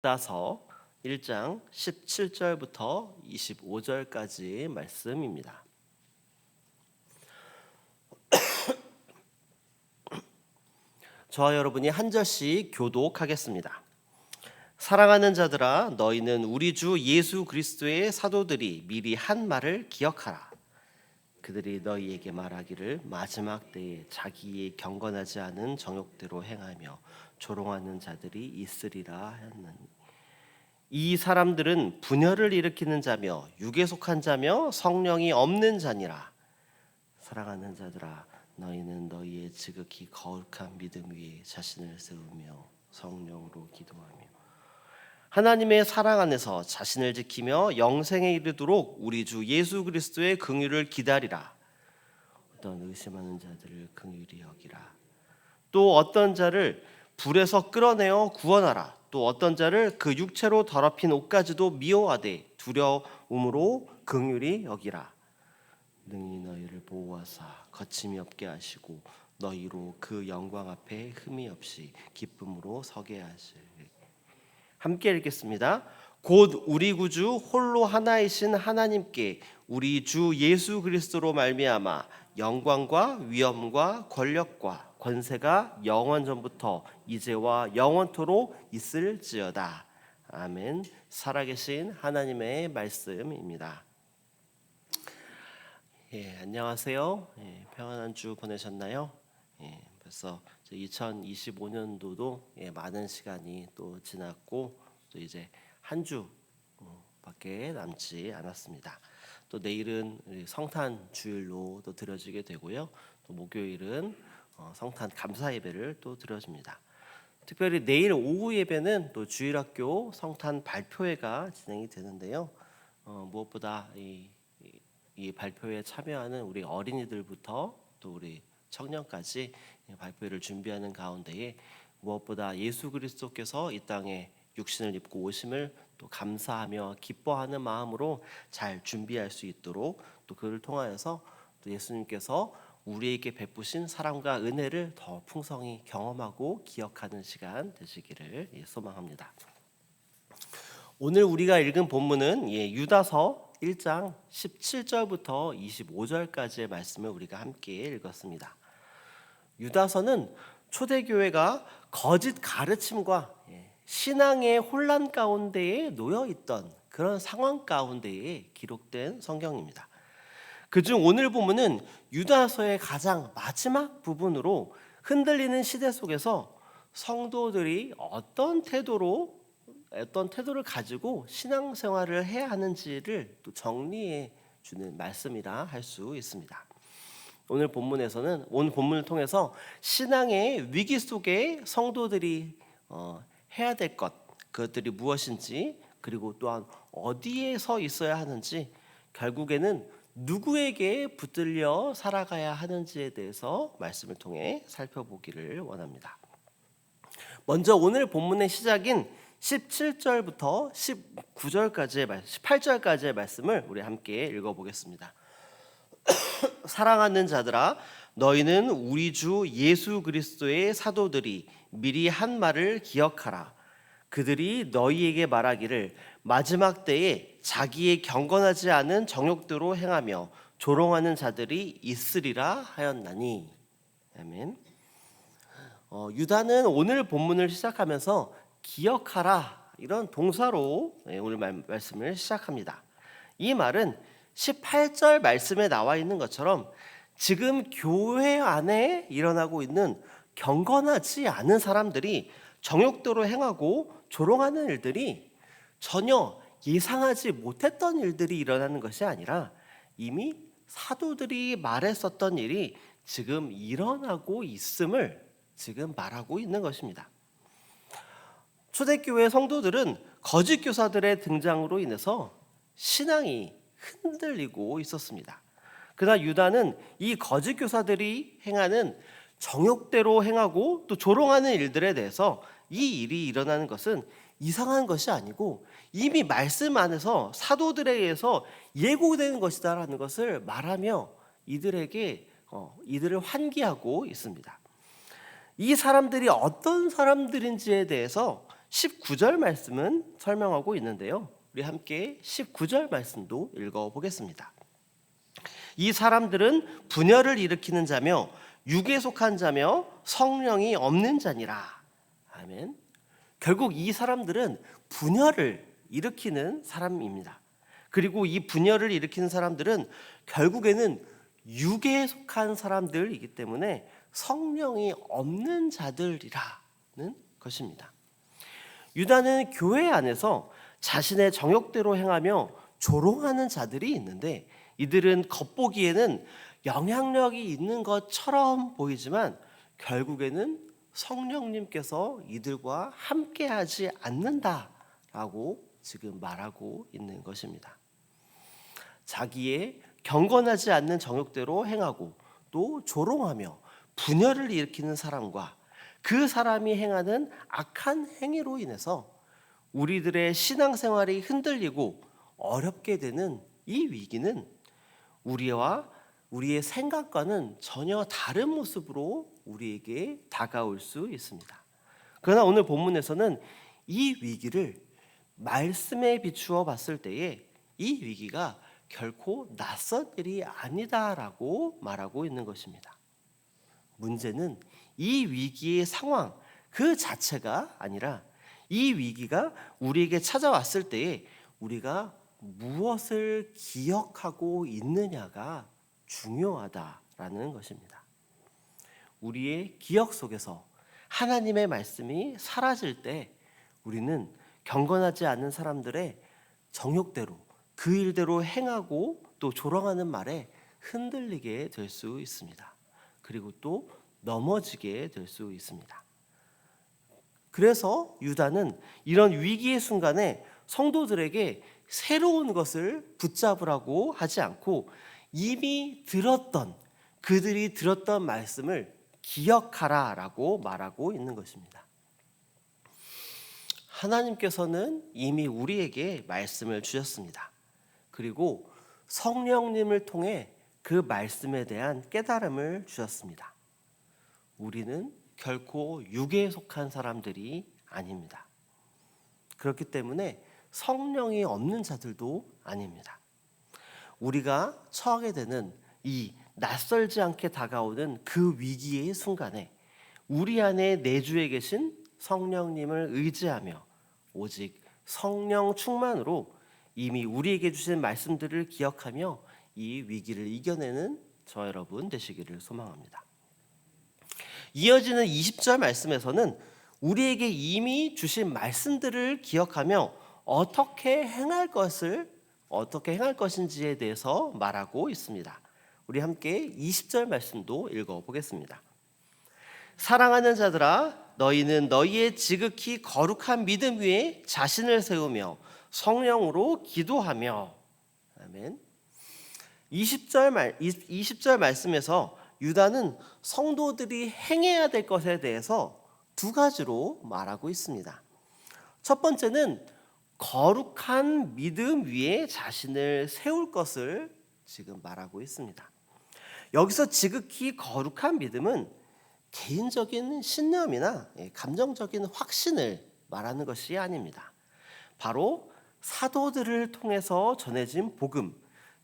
유다서 1장 17절부터 25절까지 말씀입니다. 저와 여러분이 한 절씩 교독하겠습니다. 사랑하는 자들아, 너희는 우리 주 예수 그리스도의 사도들이 미리 한 말을 기억하라. 그들이 너희에게 말하기를 마지막 때에 자기의 경건하지 않은 정욕대로 행하며 조롱하는 자들이 있으리라 하였느니, 이 사람들은 분열을 일으키는 자며 육에 속한 자며 성령이 없는 자니라. 사랑하는 자들아, 너희는 너희의 지극히 거룩한 믿음 위에 자신을 세우며 성령으로 기도하며 하나님의 사랑 안에서 자신을 지키며 영생에 이르도록 우리 주 예수 그리스도의 긍휼을 기다리라. 어떤 의심하는 자들을 긍휼히 여기라. 또 어떤 자를 불에서 끌어내어 구원하라. 또 어떤 자를 그 육체로 더럽힌 옷까지도 미워하되 두려움으로 긍휼히 여기라. 능히 너희를 보호하사 거침이 없게 하시고 너희로 그 영광 앞에 흠이 없이 기쁨으로 서게 하시리. 함께 읽겠습니다. 곧 우리 구주 홀로 하나이신 하나님께 우리 주 예수 그리스도로 말미암아 영광과 위엄과 권력과 권세가 영원 전부터 이제와 영원토록 있을지어다. 아멘. 살아계신 하나님의 말씀입니다. 안녕하세요. 평안한 주 보내셨나요? 벌써 2025년도도 많은 시간이 또 지났고 또 이제 한 주밖에 남지 않았습니다. 또 내일은 성탄 주일로 또 드려지게 되고요. 또 목요일은 성탄 감사 예배를 또 드려집니다. 특별히 내일 오후 예배는 또 주일학교 성탄 발표회가 진행이 되는데요. 무엇보다 이 발표에 참여하는 우리 어린이들부터 또 우리 청년까지 발표를 준비하는 가운데에 무엇보다 예수 그리스도께서 이 땅에 육신을 입고 오심을 또 감사하며 기뻐하는 마음으로 잘 준비할 수 있도록 또 그를 통하여서 또 예수님께서 우리에게 베푸신 사랑과 은혜를 더 풍성히 경험하고 기억하는 시간 되시기를 소망합니다. 오늘 우리가 읽은 본문은 유다서 1장 17절부터 25절까지의 말씀을 우리가 함께 읽었습니다. 유다서는 초대교회가 거짓 가르침과 신앙의 혼란 가운데에 놓여 있던 그런 상황 가운데에 기록된 성경입니다. 그중 오늘 본문은 유다서의 가장 마지막 부분으로 흔들리는 시대 속에서 성도들이 어떤 태도를 가지고 신앙생활을 해야 하는지를 또 정리해 주는 말씀이라 할 수 있습니다. 오늘 본문을 통해서 신앙의 위기 속에 성도들이 해야 될 그것들이 무엇인지, 그리고 또한 어디에 서 있어야 하는지, 결국에는 누구에게 붙들려 살아가야 하는지에 대해서 말씀을 통해 살펴보기를 원합니다. 먼저 오늘 본문의 시작인 17절부터 18절까지의 말씀을 우리 함께 읽어보겠습니다. 사랑하는 자들아, 너희는 우리 주 예수 그리스도의 사도들이 미리 한 말을 기억하라. 그들이 너희에게 말하기를 마지막 때에 자기의 경건하지 않은 정욕대로 행하며 조롱하는 자들이 있으리라 하였나니. 아멘. 유다는 오늘 본문을 시작하면서 기억하라 이런 동사로 오늘 말씀을 시작합니다. 이 말은 18절 말씀에 나와 있는 것처럼 지금 교회 안에 일어나고 있는 경건하지 않은 사람들이 정욕대로 행하고 조롱하는 일들이 전혀 예상하지 못했던 일들이 일어나는 것이 아니라 이미 사도들이 말했었던 일이 지금 일어나고 있음을 지금 말하고 있는 것입니다. 초대교회 성도들은 거짓 교사들의 등장으로 인해서 신앙이 흔들리고 있었습니다. 그러나 유다는 이 거짓 교사들이 행하는 정욕대로 행하고 또 조롱하는 일들에 대해서 이 일이 일어나는 것은 이상한 것이 아니고 이미 말씀 안에서 사도들에 의해서 예고되는 것이다라는 것을 말하며 이들을 환기하고 있습니다. 이 사람들이 어떤 사람들인지에 대해서 19절 말씀은 설명하고 있는데요. 우리 함께 19절 말씀도 읽어보겠습니다. 이 사람들은 분열을 일으키는 자며 육에 속한 자며 성령이 없는 자니라. 아멘. 결국 이 사람들은 분열을 일으키는 사람입니다. 그리고 이 분열을 일으키는 사람들은 결국에는 육에 속한 사람들이기 때문에 성령이 없는 자들이라는 것입니다. 유다는 교회 안에서 자신의 정욕대로 행하며 조롱하는 자들이 있는데, 이들은 겉보기에는 영향력이 있는 것처럼 보이지만 결국에는 성령님께서 이들과 함께하지 않는다라고 지금 말하고 있는 것입니다. 자기의 경건하지 않는 정욕대로 행하고 또 조롱하며 분열을 일으키는 사람과 그 사람이 행하는 악한 행위로 인해서 우리들의 신앙생활이 흔들리고 어렵게 되는 이 위기는 우리의 생각과는 전혀 다른 모습으로 우리에게 다가올 수 있습니다. 그러나 오늘 본문에서는 이 위기를 말씀에 비추어 봤을 때에 이 위기가 결코 낯선 일이 아니다라고 말하고 있는 것입니다. 문제는 이 위기의 상황 그 자체가 아니라 이 위기가 우리에게 찾아왔을 때에 우리가 무엇을 기억하고 있느냐가 중요하다라는 것입니다. 우리의 기억 속에서 하나님의 말씀이 사라질 때 우리는 경건하지 않은 사람들의 정욕대로 그 일대로 행하고 또 조롱하는 말에 흔들리게 될 수 있습니다. 그리고 또 넘어지게 될 수 있습니다. 그래서 유다는 이런 위기의 순간에 성도들에게 새로운 것을 붙잡으라고 하지 않고 이미 그들이 들었던 말씀을 기억하라라고 말하고 있는 것입니다. 하나님께서는 이미 우리에게 말씀을 주셨습니다. 그리고 성령님을 통해 그 말씀에 대한 깨달음을 주셨습니다. 우리는 결코 육에 속한 사람들이 아닙니다. 그렇기 때문에 성령이 없는 자들도 아닙니다. 우리가 처하게 되는 이 낯설지 않게 다가오는 그 위기의 순간에 우리 안에 내주에 계신 성령님을 의지하며 오직 성령 충만으로 이미 우리에게 주신 말씀들을 기억하며 이 위기를 이겨내는 저 여러분 되시기를 소망합니다. 이어지는 20절 말씀에서는 우리에게 이미 주신 말씀들을 기억하며 어떻게 행할 것인지에 대해서 말하고 있습니다. 우리 함께 20절 말씀도 읽어보겠습니다. 사랑하는 자들아, 너희는 너희의 지극히 거룩한 믿음 위에 자신을 세우며 성령으로 기도하며. 아멘. 20절 말씀에서 유다는 성도들이 행해야 될 것에 대해서 두 가지로 말하고 있습니다. 첫 번째는 거룩한 믿음 위에 자신을 세울 것을 지금 말하고 있습니다. 여기서 지극히 거룩한 믿음은 개인적인 신념이나 감정적인 확신을 말하는 것이 아닙니다. 바로 사도들을 통해서 전해진 복음,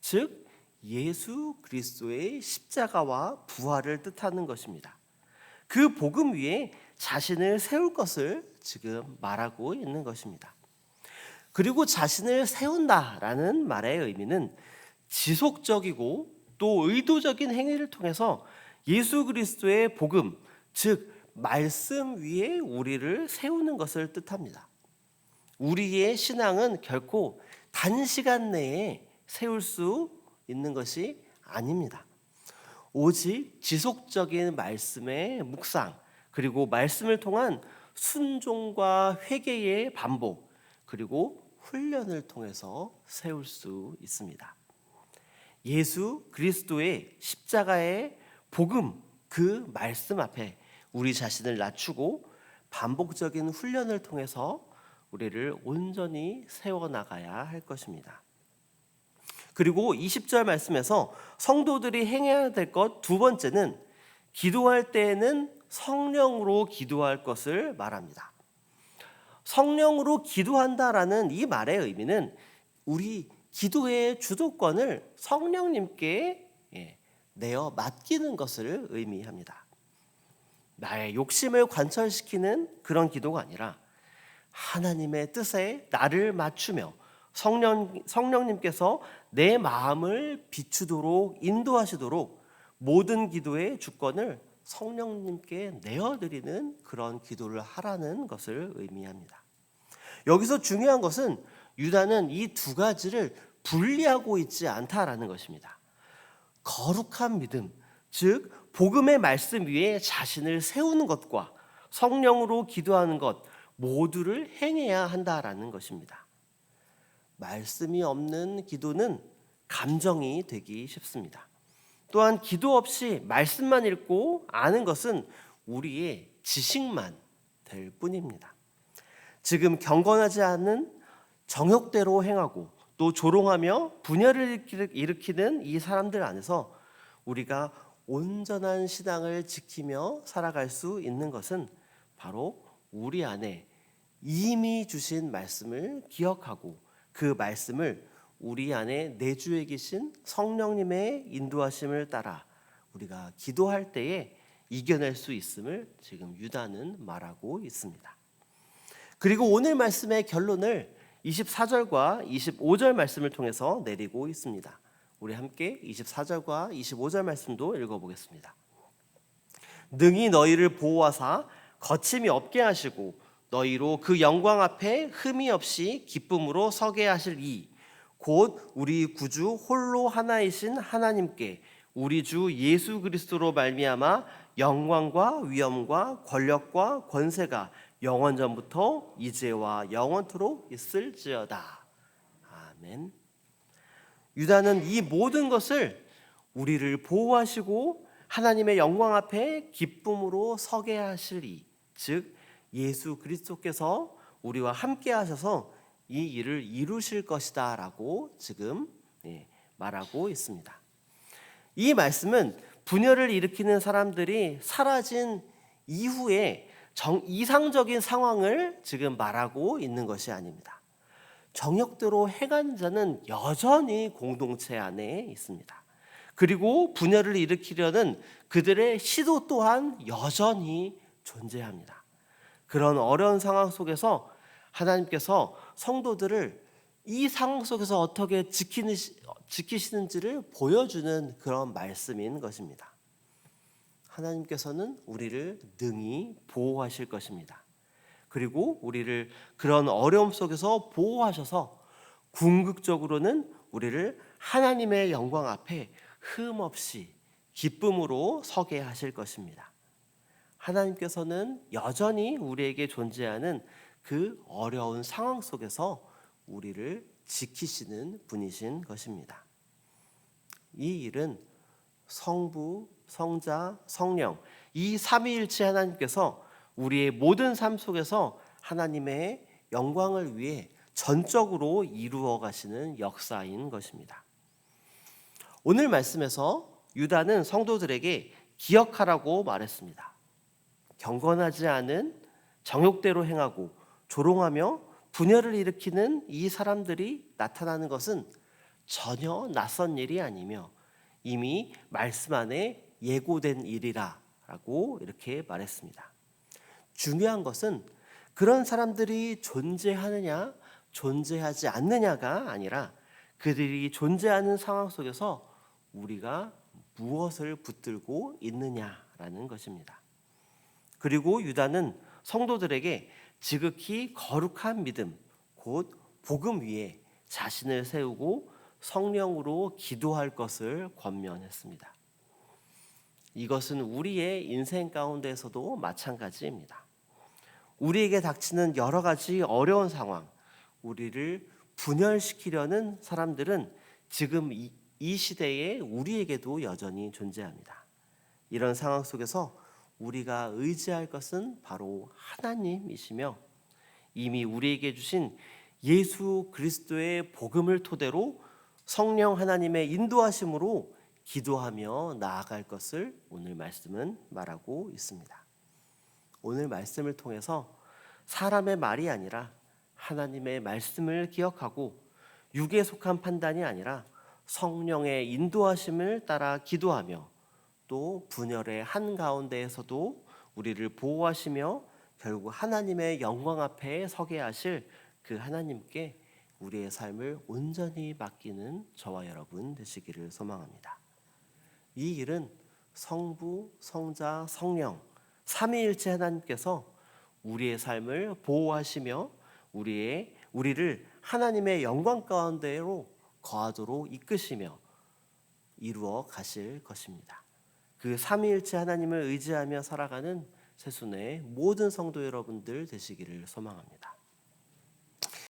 즉 예수 그리스도의 십자가와 부활을 뜻하는 것입니다. 그 복음 위에 자신을 세울 것을 지금 말하고 있는 것입니다. 그리고 자신을 세운다라는 말의 의미는 지속적이고 또 의도적인 행위를 통해서 예수 그리스도의 복음, 즉 말씀 위에 우리를 세우는 것을 뜻합니다. 우리의 신앙은 결코 단시간 내에 세울 수 있는 것이 아닙니다. 오직 지속적인 말씀의 묵상, 그리고 말씀을 통한 순종과 회개의 반복, 그리고 훈련을 통해서 세울 수 있습니다. 예수 그리스도의 십자가의 복음, 그 말씀 앞에 우리 자신을 낮추고 반복적인 훈련을 통해서 우리를 온전히 세워나가야 할 것입니다. 그리고 20절 말씀에서 성도들이 행해야 될 것 두 번째는 기도할 때에는 성령으로 기도할 것을 말합니다. 성령으로 기도한다라는 이 말의 의미는 우리 기도의 주도권을 성령님께 내어 맡기는 것을 의미합니다. 나의 욕심을 관철시키는 그런 기도가 아니라 하나님의 뜻에 나를 맞추며 성령님께서 내 마음을 비추도록 인도하시도록 모든 기도의 주권을 성령님께 내어드리는 그런 기도를 하라는 것을 의미합니다. 여기서 중요한 것은 유다는 이 두 가지를 분리하고 있지 않다라는 것입니다. 거룩한 믿음, 즉 복음의 말씀 위에 자신을 세우는 것과 성령으로 기도하는 것 모두를 행해야 한다라는 것입니다. 말씀이 없는 기도는 감정이 되기 쉽습니다. 또한 기도 없이 말씀만 읽고 아는 것은 우리의 지식만 될 뿐입니다. 지금 경건하지 않은 정욕대로 행하고 또 조롱하며 분열을 일으키는 이 사람들 안에서 우리가 온전한 신앙을 지키며 살아갈 수 있는 것은 바로 우리 안에 이미 주신 말씀을 기억하고 그 말씀을 우리 안에 내주에 계신 성령님의 인도하심을 따라 우리가 기도할 때에 이겨낼 수 있음을 지금 유다는 말하고 있습니다. 그리고 오늘 말씀의 결론을 24절과 25절 말씀을 통해서 내리고 있습니다. 우리 함께 24절과 25절 말씀도 읽어보겠습니다. 능히 너희를 보호하사 거침이 없게 하시고 너희로 그 영광 앞에 흠이 없이 기쁨으로 서게 하실 이 곧 우리 구주 홀로 하나이신 하나님께 우리 주 예수 그리스도로 말미암아 영광과 위엄과 권력과 권세가 영원전부터 이제와 영원토록 있을지어다. 아멘. 유다는 이 모든 것을 우리를 보호하시고 하나님의 영광 앞에 기쁨으로 서게 하실 이, 즉 예수 그리스도께서 우리와 함께 하셔서 이 일을 이루실 것이다 라고 지금 말하고 있습니다. 이 말씀은 분열을 일으키는 사람들이 사라진 이후에 이상적인 상황을 지금 말하고 있는 것이 아닙니다. 정욕대로 행한 자는 여전히 공동체 안에 있습니다. 그리고 분열을 일으키려는 그들의 시도 또한 여전히 존재합니다. 그런 어려운 상황 속에서 하나님께서 성도들을 이 상황 속에서 어떻게 지키시는지를 보여주는 그런 말씀인 것입니다. 하나님께서는 우리를 능히 보호하실 것입니다. 그리고 우리를 그런 어려움 속에서 보호하셔서 궁극적으로는 우리를 하나님의 영광 앞에 흠없이 기쁨으로 서게 하실 것입니다. 하나님께서는 여전히 우리에게 존재하는 그 어려운 상황 속에서 우리를 지키시는 분이신 것입니다. 이 일은 성부, 성자, 성령 이 삼위일체 하나님께서 우리의 모든 삶 속에서 하나님의 영광을 위해 전적으로 이루어 가시는 역사인 것입니다. 오늘 말씀에서 유다는 성도들에게 기억하라고 말했습니다. 경건하지 않은 정욕대로 행하고 조롱하며 분열을 일으키는 이 사람들이 나타나는 것은 전혀 낯선 일이 아니며 이미 말씀 안에 예고된 일이라고 이렇게 말했습니다. 중요한 것은 그런 사람들이 존재하느냐 존재하지 않느냐가 아니라 그들이 존재하는 상황 속에서 우리가 무엇을 붙들고 있느냐라는 것입니다. 그리고 유다는 성도들에게 지극히 거룩한 믿음, 곧 복음 위에 자신을 세우고 성령으로 기도할 것을 권면했습니다. 이것은 우리의 인생 가운데에서도 마찬가지입니다. 우리에게 닥치는 여러 가지 어려운 상황, 우리를 분열시키려는 사람들은 지금 이 시대에 우리에게도 여전히 존재합니다. 이런 상황 속에서 우리가 의지할 것은 바로 하나님이시며 이미 우리에게 주신 예수 그리스도의 복음을 토대로 성령 하나님의 인도하심으로 기도하며 나아갈 것을 오늘 말씀은 말하고 있습니다. 오늘 말씀을 통해서 사람의 말이 아니라 하나님의 말씀을 기억하고 육에 속한 판단이 아니라 성령의 인도하심을 따라 기도하며 또 분열의 한가운데에서도 우리를 보호하시며 결국 하나님의 영광 앞에 서게 하실 그 하나님께 우리의 삶을 온전히 맡기는 저와 여러분 되시기를 소망합니다. 이 일은 성부, 성자, 성령 삼위일체 하나님께서 우리의 삶을 보호하시며 우리를 하나님의 영광 가운데로 거하도록 이끄시며 이루어 가실 것입니다. 그 삼위일체 하나님을 의지하며 살아가는 새순의 모든 성도 여러분들 되시기를 소망합니다.